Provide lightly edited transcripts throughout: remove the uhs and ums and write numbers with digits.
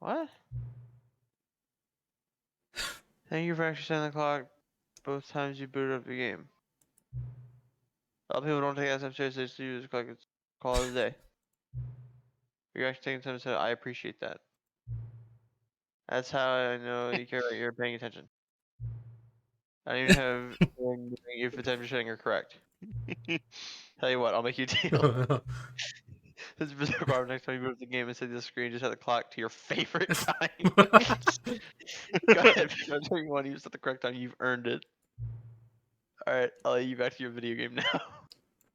What? Thank you for actually setting the clock both times you booted up the game. A lot of people don't take that seriously, so use the clock. It's call it a day. You're actually taking time to say I appreciate that. That's how I know you care about you're paying attention. I don't even have if the time you're setting are correct. Tell you what, I'll make you a deal. This is bizarre, Barb. Next time you move the game and set the screen, just set the clock to your favorite time. Go ahead, I'm telling you one. You set the correct time. You've earned it. All right, I'll let you back to your video game now.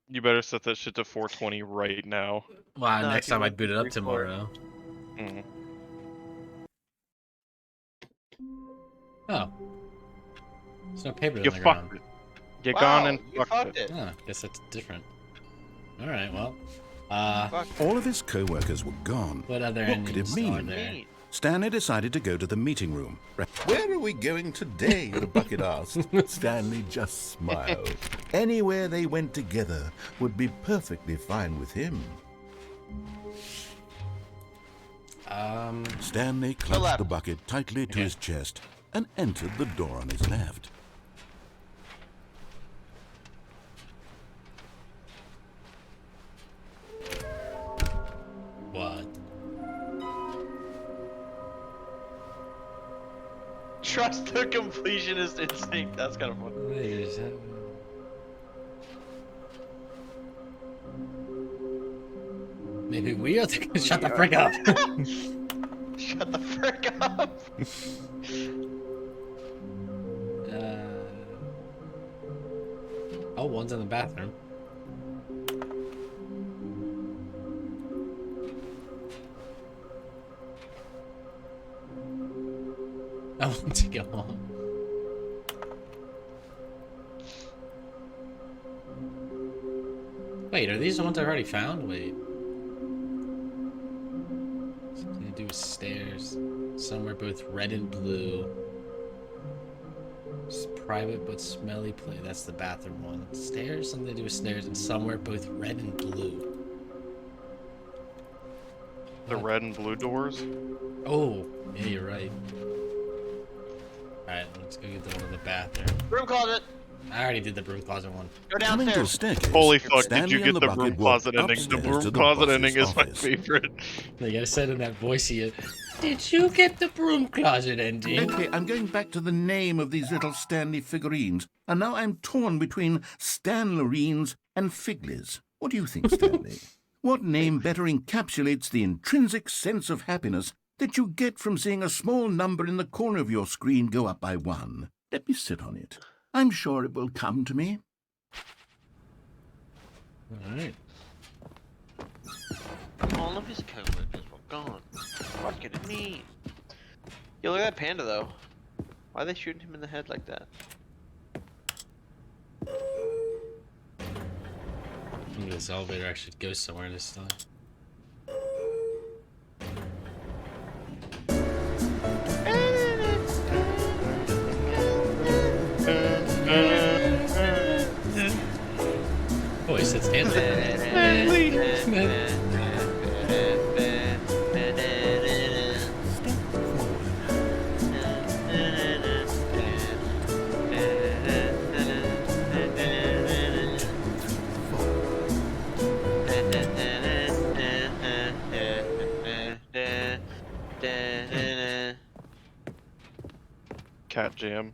You better set that shit to 420 right now. Wow, No, next if you time I want boot it to up record. tomorrow. Mm. Oh. There's no paper You on the ground. fucked it. You Wow, gone and you fucked it. Oh, guess that's different. Alright, well. Fuck. All of his co-workers were gone. What other What could it endings are mean? there? Stanley decided to go to the meeting room. Where are we going today? The bucket asked. Stanley just smiled. Anywhere they went together would be perfectly fine with him. Stanley clutched left. the bucket tightly to Okay. his chest and entered the door on his left. What? Trust the completionist instinct. That's kind of fun. Maybe we are the... Shut the frick up! Shut the frick up. Oh, one's in the bathroom. I want to go on. Wait, are these the ones I already found? Wait. Something to do with stairs. Somewhere both red and blue. It's private but smelly play. That's the bathroom one. Stairs? Something to do with stairs and somewhere both red and blue. The red and blue doors. Oh, yeah, you're right. Alright, let's go get the one in the bathroom. Room closet. I already did the broom closet one. Go Coming to the downstairs. staircase, Holy fuck, did Stanley you and get the bucket broom walked closet ending? The upstairs broom to the closet boss's ending is my office. favorite. They gotta say it in that voice here. Did you get the broom closet ending? Okay, I'm going back to the name of these little Stanley figurines, and now I'm torn between Stanlerines and Figlies. What do you think, Stanley? What name better encapsulates the intrinsic sense of happiness that you get from seeing a small number in the corner of your screen go up by 1? Let me sit on it. I'm sure it will come to me. Alright. All of his coworkers were gone. What could it mean? Yo, look at that panda though. Why are they shooting him in the head like that? Maybe this elevator actually goes somewhere this time. Oh, he said Stanley. Cat jam.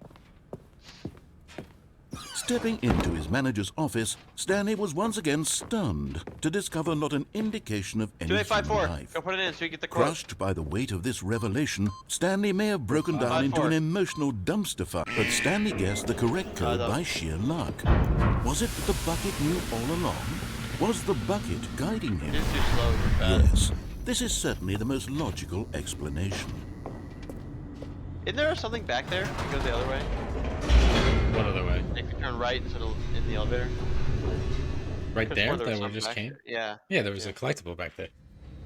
Stepping into his manager's office, Stanley was once again stunned to discover not an indication of any human 2854. life. Go put it in so we get the quote. Crushed by the weight of this revelation, Stanley may have broken down into an emotional dumpster fire, but Stanley guessed the correct code by sheer luck. Was it that the bucket knew all along? Was the bucket guiding him? It's too slow. Bad. Yes, this is certainly the most logical explanation. Isn't there something back there? It goes the other way. What other way? If you turn right instead of in the elevator. Right Could've there? sworn That was we something just back came? there. Yeah. Yeah, there was a collectible back there.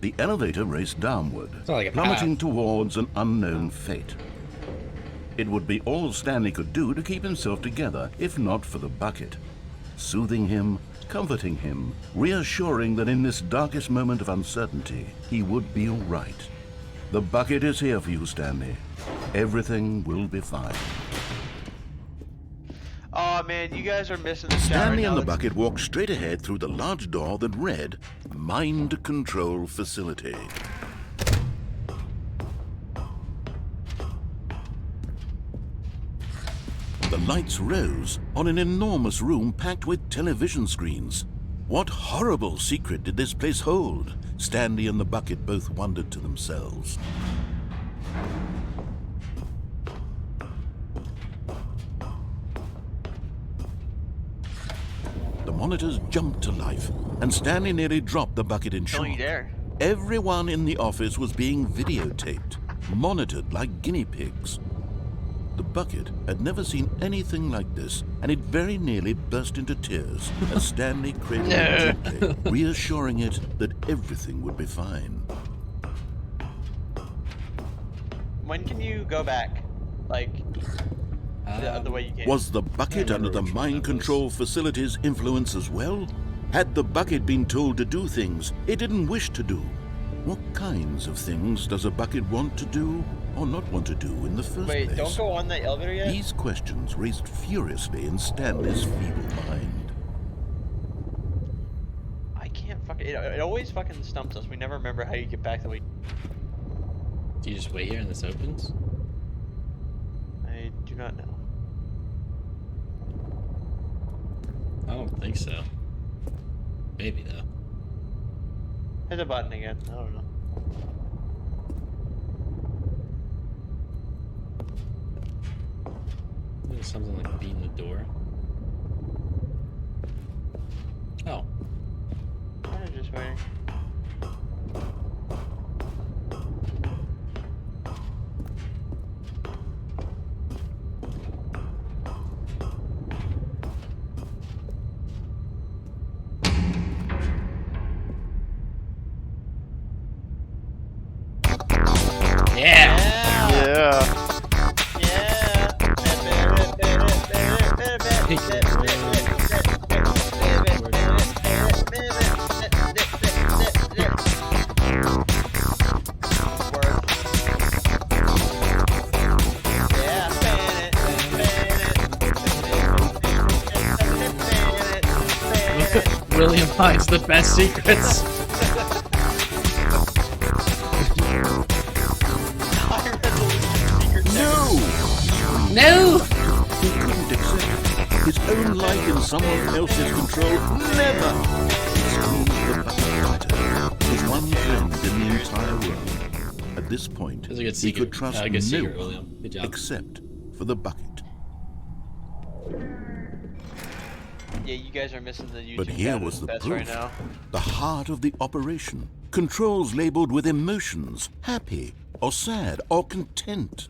The elevator raced downward, It's not like a plummeting path. towards an unknown fate. It would be all Stanley could do to keep himself together, if not for the bucket. Soothing him, comforting him, reassuring that in this darkest moment of uncertainty, he would be all right. The bucket is here for you, Stanley. Everything will be fine. Oh man, you guys are missing the shot Stanley right and now. the bucket walked straight ahead through the large door that read Mind Control Facility. The lights rose on an enormous room packed with television screens. What horrible secret did this place hold? Stanley and the bucket both wondered to themselves. The monitors jumped to life, and Stanley nearly dropped the bucket in shock. Don't you dare. Everyone in the office was being videotaped, monitored like guinea pigs. The bucket had never seen anything like this, and it very nearly burst into tears as Stanley cradled it gently, reassuring it that everything would be fine. When can you go back? Like, the way you came. Was the bucket under the mind control facility's influence as well? Had the bucket been told to do things it didn't wish to do? What kinds of things does a bucket want to do or not want to do in the first place? Wait, don't go on the elevator yet? These questions raced furiously in Stanley's feeble mind. I can't fucking... It always fucking stumps us. We never remember how you get back the way... Do you just wait here and this opens? I do not know. I don't think so. Maybe though. Hit the button again. I don't know. There's something like beating the door. Oh. I'm just waiting. Yeah! Yeah. William finds the best secrets. No! He couldn't accept his own life in someone else's control. Never! He squeezed the bucket tighter. His one friend in the entire world. At this point, That was a good he secret. could trust Good no secret, one William. Good job. except for the bucket. Yeah, you guys are missing the YouTube But here channel was the best proof. right now. The heart of the operation. Controls labeled with emotions, happy or sad or content.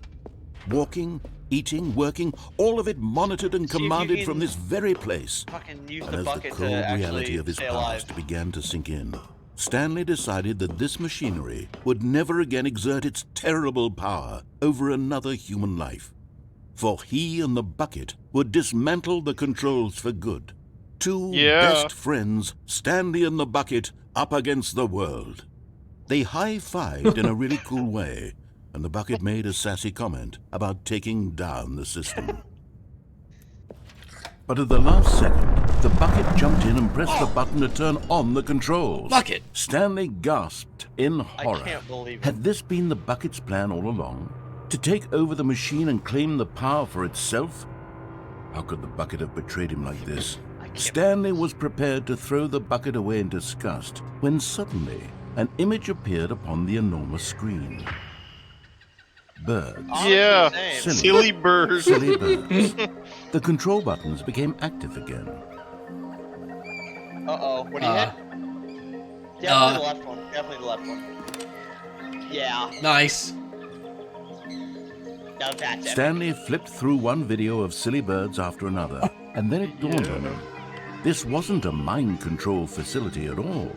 Walking, eating, working, all of it monitored and See if you commanded can from this very place. Fucking use And the as the bucket cold to reality actually of his stay alive. past began to sink in, Stanley decided that this machinery would never again exert its terrible power over another human life. For he and the bucket would dismantle the controls for good. Two best friends, Stanley and the bucket, up against the world. They high-fived in a really cool way, and the bucket made a sassy comment about taking down the system. But at the last second, the bucket jumped in and pressed the button to turn on the controls. Bucket! Stanley gasped in horror. I can't believe it. Had this been the bucket's plan all along? To take over the machine and claim the power for itself? How could the bucket have betrayed him like this? Stanley was prepared to throw the bucket away in disgust when suddenly an image appeared upon the enormous screen. Birds. Yeah. Silly. Silly birds. Silly birds. The control buttons became active again. Uh-oh. What do you hit? Definitely the left one. Definitely the left one. Yeah. Nice. Now that's it. Stanley flipped through one video of silly birds after another, and then it dawned on him. This wasn't a mind control facility at all.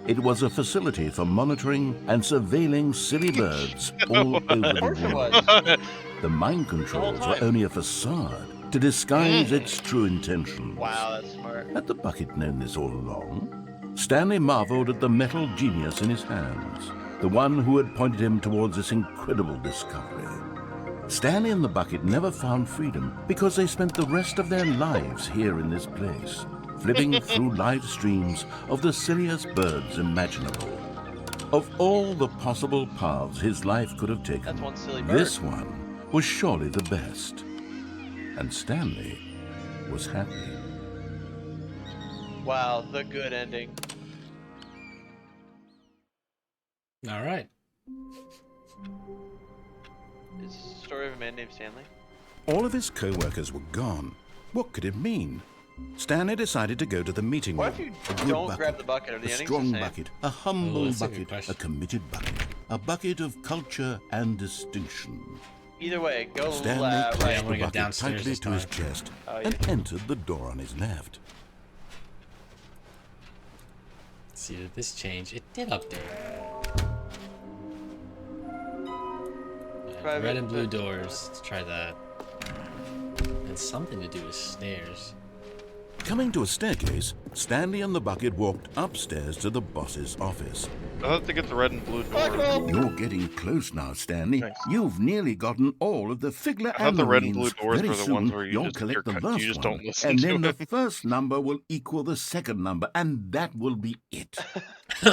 It was a facility for monitoring and surveilling silly birds all over Of course the it world. was. The mind controls were time. only a facade to disguise its true intentions. Wow, that's smart. Had the bucket known this all along? Stanley marveled at the metal genius in his hands. the one who had pointed him towards this incredible discovery. Stanley and the bucket never found freedom because they spent the rest of their lives here in this place, flipping through live streams of the silliest birds imaginable. Of all the possible paths his life could have taken, That's one silly bird. this one was surely the best. And Stanley was happy. Wow, the good ending. All right. It's the story of a man named Stanley. All of his co-workers were gone. What could it mean? Stanley decided to go to the meeting What room. if you A good don't bucket, grab the bucket? Are the a endings strong the same? bucket, a humble that's a good bucket, a question. committed bucket, a bucket of culture and distinction. Either way, go Stanley right. clutched I'm gonna the go bucket downstairs tightly this to his time. chest Oh, and yeah. entered the door on his left. Let's see, did this change? It did update. Private- Red and blue doors. Let's try that. And something to do with stairs. Coming to a staircase, Stanley and the bucket walked upstairs to the boss's office. I have to get the red and blue door. You're getting close now, Stanley. Nice. You've nearly gotten all of the Figler I thought and the red and blue Marines. doors Very were the soon, ones where you you'll just- collect the you last just one, don't listen and to then it. the first number will equal the second number, and that will be it.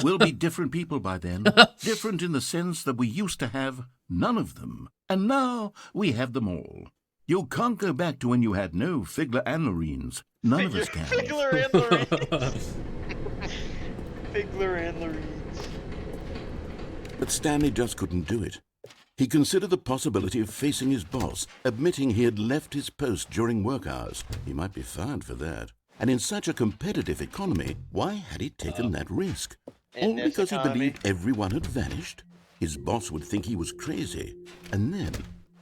We'll be different people by then. Different in the sense that we used to have none of them, and now we have them all. You can't go back to when you had no Figler and Marines. None of us can. Figler and Lorraine. Figler and Lorraine. But Stanley just couldn't do it. He considered the possibility of facing his boss, admitting he had left his post during work hours. He might be fired for that. And in such a competitive economy, why had he taken that risk? In All this because he economy. believed everyone had vanished? His boss would think he was crazy. And then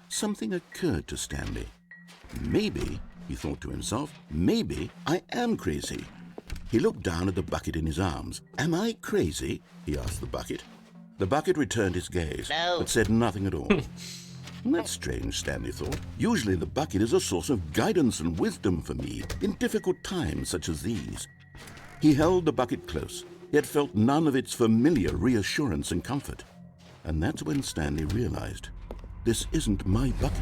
something occurred to Stanley. Maybe, he thought to himself, maybe I am crazy. He looked down at the bucket in his arms. Am I crazy? He asked the bucket. The bucket returned his gaze, No. but said nothing at all. That's strange, Stanley thought. Usually the bucket is a source of guidance and wisdom for me in difficult times such as these. He held the bucket close, yet felt none of its familiar reassurance and comfort. And that's when Stanley realized, this isn't my bucket.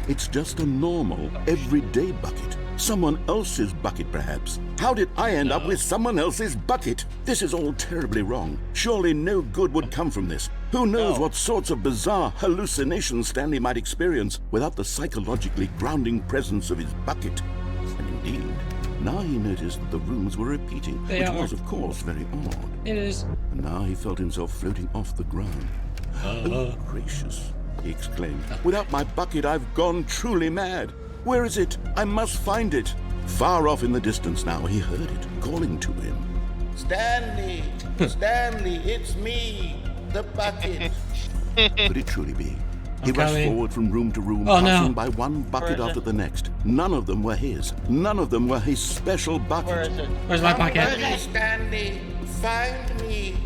It's just a normal, everyday bucket. Someone else's bucket, perhaps. How did I end up with someone else's bucket? This is all terribly wrong. Surely no good would come from this. Who knows what sorts of bizarre hallucinations Stanley might experience without the psychologically grounding presence of his bucket. And indeed, now he noticed that the rooms were repeating, They which are. was, of course, very odd. It is. And now he felt himself floating off the ground. Oh, gracious, he exclaimed. Without my bucket, I've gone truly mad. Where is it? I must find it. Far off in the distance now, he heard it, calling to him. Stanley! Stanley, it's me, the bucket. Could it truly be? He I'm rushed coming. forward from room to room, Oh, no. passing by one bucket Where is after it? the next. None of them were his. None of them were his special bucket. Where is it? Where's my pocket? Stanley, find me.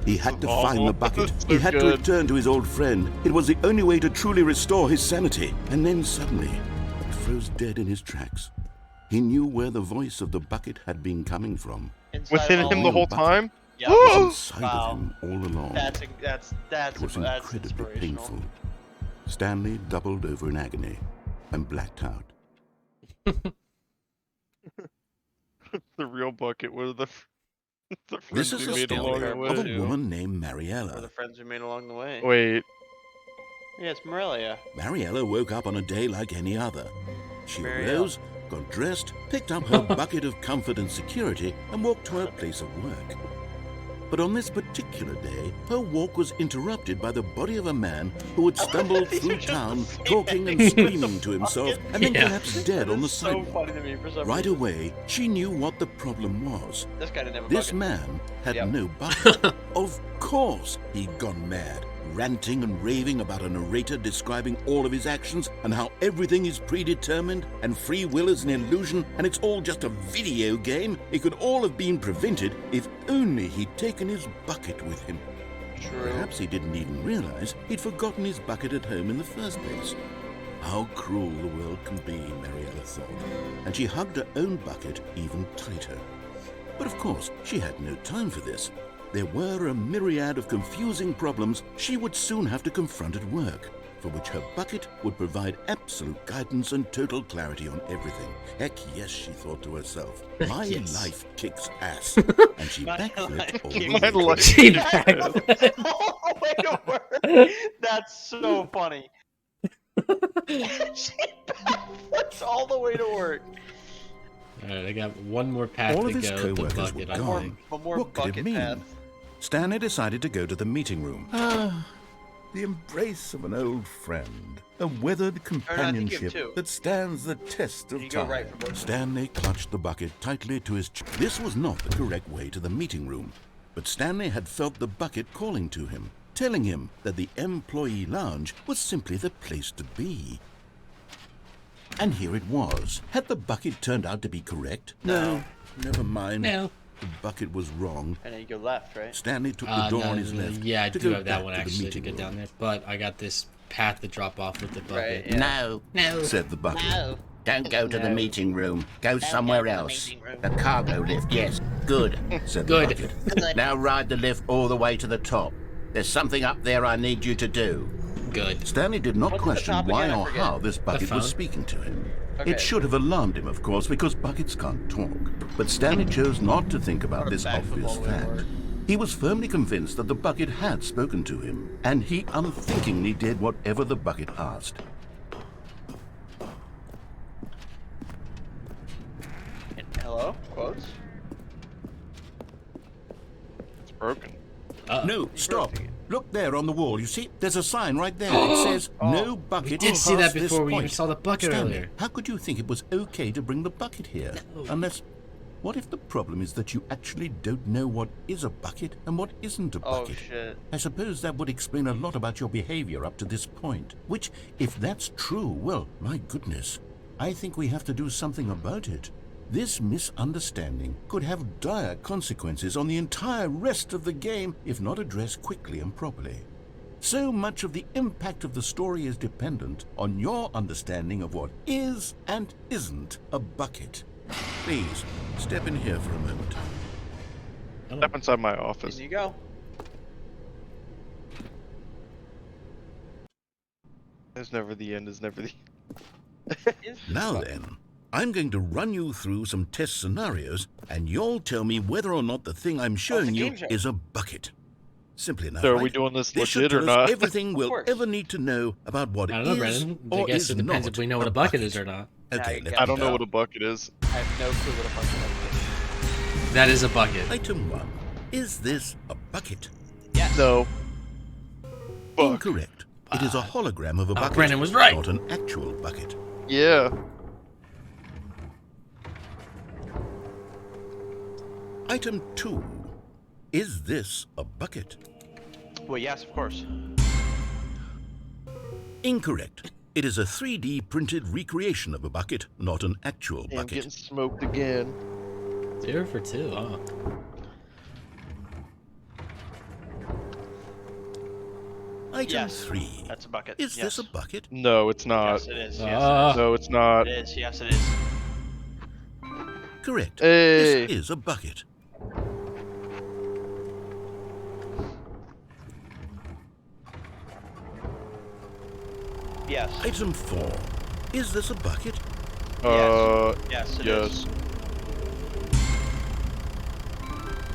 He had to Oh, find the bucket. so He had to good. return to his old friend. It was the only way to truly restore his sanity. And then suddenly, he froze dead in his tracks. He knew where the voice of the bucket had been coming from. Inside Within all- him the whole time? Yep. It was inside Wow. of him all along. That's It was that's incredibly inspirational. painful. Stanley doubled over in agony and blacked out. The real bucket was the This friends is we a made along story the of way. a woman named Or the Mariella. friends we made along the way. Wait, Yeah, it's Morelia. Mariella woke up on a day like any other. She Mariella. arose, got dressed, picked up her bucket of comfort and security, and walked to her place of work. But on this particular day, her walk was interrupted by the body of a man who had stumbled These are through just town, the same talking and ending. screaming to himself, and then Yeah. collapsed dead That on the is so sidewalk. funny to me for some Right reason. away, she knew what the problem was. This guy didn't have a This bucket. man had Yep. no bucket. Of course he'd gone mad, ranting and raving about a narrator describing all of his actions and how everything is predetermined and free will is an illusion and it's all just a video game. It could all have been prevented if only he'd taken his bucket with him. True. Perhaps he didn't even realize he'd forgotten his bucket at home in the first place. How cruel the world can be, Mariella thought, and she hugged her own bucket even tighter. But of course, she had no time for this. there were a myriad of confusing problems she would soon have to confront at work, for which her bucket would provide absolute guidance and total clarity on everything. Heck yes, she thought to herself. My Yes. life kicks ass. And she My backflipped life all kicks the way to life the She meeting backflipped. all the way to work. That's so funny. She backflips all the way to work. Alright, I got one more path All to of his go with the co-workers bucket, were I gone. think. One more What could it bucket mean? path. Stanley decided to go to the meeting room. The embrace of an old friend. A weathered companionship two. that stands the test of You go time. right for both of them. Stanley clutched the bucket tightly to his chest. This was not the correct way to the meeting room, but Stanley had felt the bucket calling to him, telling him that the employee lounge was simply the place to be. And here it was. Had the bucket turned out to be correct? No. Never mind. No. The bucket was wrong. And then you go left, right? Stanley took the door No, on his left. yeah, I to do go have that back one to the actually to meeting get room. down there, but I got this path to drop off with the bucket. Right, yeah. No, No. said the bucket. No. Don't go to the No. meeting room. Go somewhere go to the else. meeting room. The cargo lift, yes. Good, said Good. the bucket. Good. Now ride the lift all the way to the top. There's something up there I need you to do. Good. Stanley did not What's at the question top why again? I or forget. how this bucket phone. was speaking to him. Okay. It should have alarmed him, of course, because buckets can't talk. But Stanley chose not to think about Or this back obvious all the way to fact. work. He was firmly convinced that the bucket had spoken to him, and he unthinkingly did whatever the bucket asked. Hello? Quotes? It's broken. No, stop. Look there on the wall. You see, there's a sign right there. It says, no bucket We did see that past this before we even point." saw the bucket Stanley, earlier. how could you think it was okay to bring the bucket here? Unless, what if the problem is that you actually don't know what is a bucket and what isn't a Oh bucket? shit. I suppose that would explain a lot about your behavior up to this point. Which, if that's true, well, my goodness, I think we have to do something about it. This misunderstanding could have dire consequences on the entire rest of the game if not addressed quickly and properly. So much of the impact of the story is dependent on your understanding of what is and isn't a bucket. Please, step in here for a moment. Step inside my In office. you go. There's never the end. Is never the. Now then, I'm going to run you through some test scenarios, and you'll tell me whether or not the thing I'm showing you game show. is a bucket. Simple enough, So are right? we doing this This should legit or tell us not? everything we'll course. ever need to know about what I don't know, is Brennan. I or guess is it depends not if we know what a bucket is or not. Okay, you let got I me don't know go. what a bucket is. I have no clue what a fucking That is a bucket. Item 1. Is this a bucket? Yes. No. Fuck. Incorrect. It is a hologram of a bucket. Brennan was right. Not an actual bucket. Yeah. Item 2. Is this a bucket? Well, yes, of course. Incorrect. It is a 3D printed recreation of a bucket, not an actual Damn, bucket. getting smoked again. 0 for 2, huh? Item Yes. 3. That's a bucket. Is yes. this a bucket? No, it's not. Yes, it is. Yes, No, it's not. it is. Yes, it is. Correct. Hey. This is a bucket. Yes. Item 4. Is this a bucket? Yes, it is. Yes.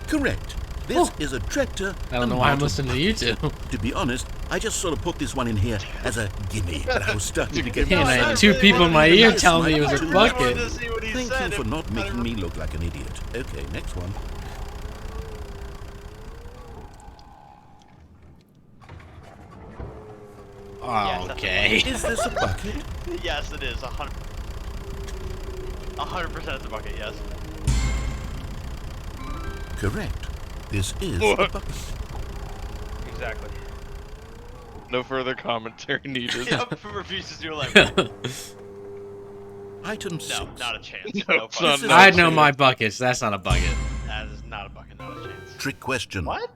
Correct. This is a tractor. I don't and know why I'm not a listening to you two. To be honest, I just sort of put this one in here as a gimme, but I was starting to get And I excited. had two people in my ear telling me it was a I bucket. wanted to see what he Thank said. you for not making me look like an idiot. Okay, next one. Oh, okay. Is this a bucket? Yes, it is. 100%. 100% it's a bucket. Yes. Correct. This is What? a bucket. Exactly. No further commentary needed. Yep. Refuses to elaborate. Item 6. No, not a chance. No, No it's fucking not chance. I know my buckets. That's not a bucket. That is not a bucket. Not a chance. Trick question. What?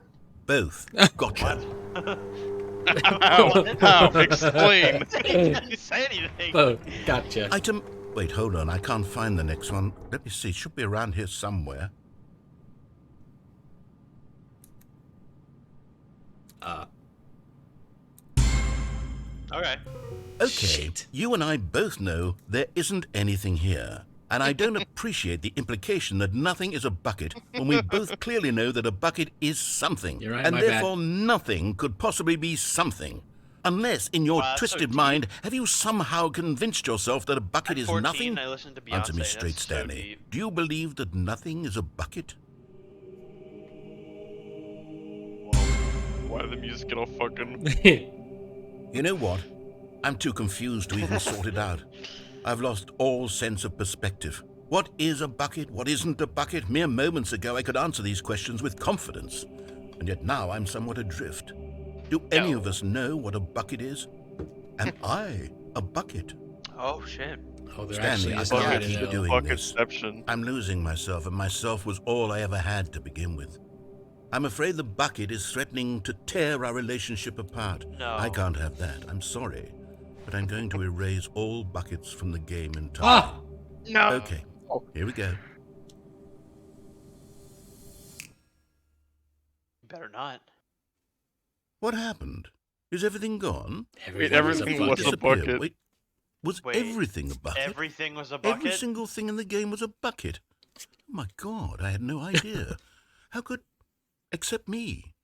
Both. Gotcha. How? Explain. Didn't you say anything? Oh, gotcha. Item. Wait, hold on. I can't find the next one. Let me see. It should be around here somewhere. Okay. Okay, Shit. you and I both know there isn't anything here. And I don't appreciate the implication that nothing is a bucket when we both clearly know that a bucket is something. You're right, and my bad. therefore nothing could possibly be something. Unless, in your Wow, that's so twisted deep. mind, have you somehow convinced yourself that a bucket At is 14, nothing? I listened to Beyonce. Answer me and straight, that's so Stanley. deep. Do you believe that nothing is a bucket? Why did the music get all fucking... You know what? I'm too confused to even sort it out. I've lost all sense of perspective. What is a bucket? What isn't a bucket? Mere moments ago I could answer these questions with confidence. And yet now I'm somewhat adrift. Do any of us know what a bucket is? Am I a bucket? Oh shit. Oh, there Stanley, actually I is can't not keep an L. doing this. Bucketception. I'm losing myself, and myself was all I ever had to begin with. I'm afraid the bucket is threatening to tear our relationship apart. No. I can't have that. I'm sorry. But I'm going to erase all buckets from the game entirely. Ah! No. Okay, here we go. Better not. What happened? Is everything gone? everything Did was it a disappear? bucket. Wait, was Wait, everything a bucket? Everything was a bucket? Every single thing in the game was a bucket. Oh my God, I had no idea. How could... Except me.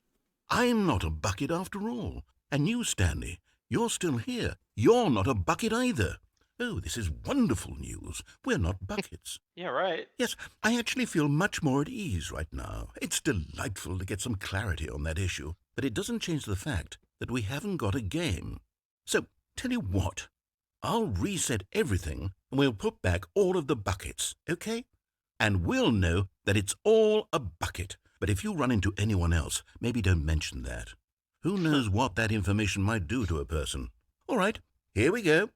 I'm not a bucket after all. And you, Stanley, you're still here. You're not a bucket either. Oh, this is wonderful news. We're not buckets. Yeah, right. Yes, I actually feel much more at ease right now. It's delightful to get some clarity on that issue. But it doesn't change the fact that we haven't got a game. So, tell you what. I'll reset everything and we'll put back all of the buckets, okay? And we'll know that it's all a bucket. But if you run into anyone else, maybe don't mention that. Who knows what that information might do to a person? All right, here we go.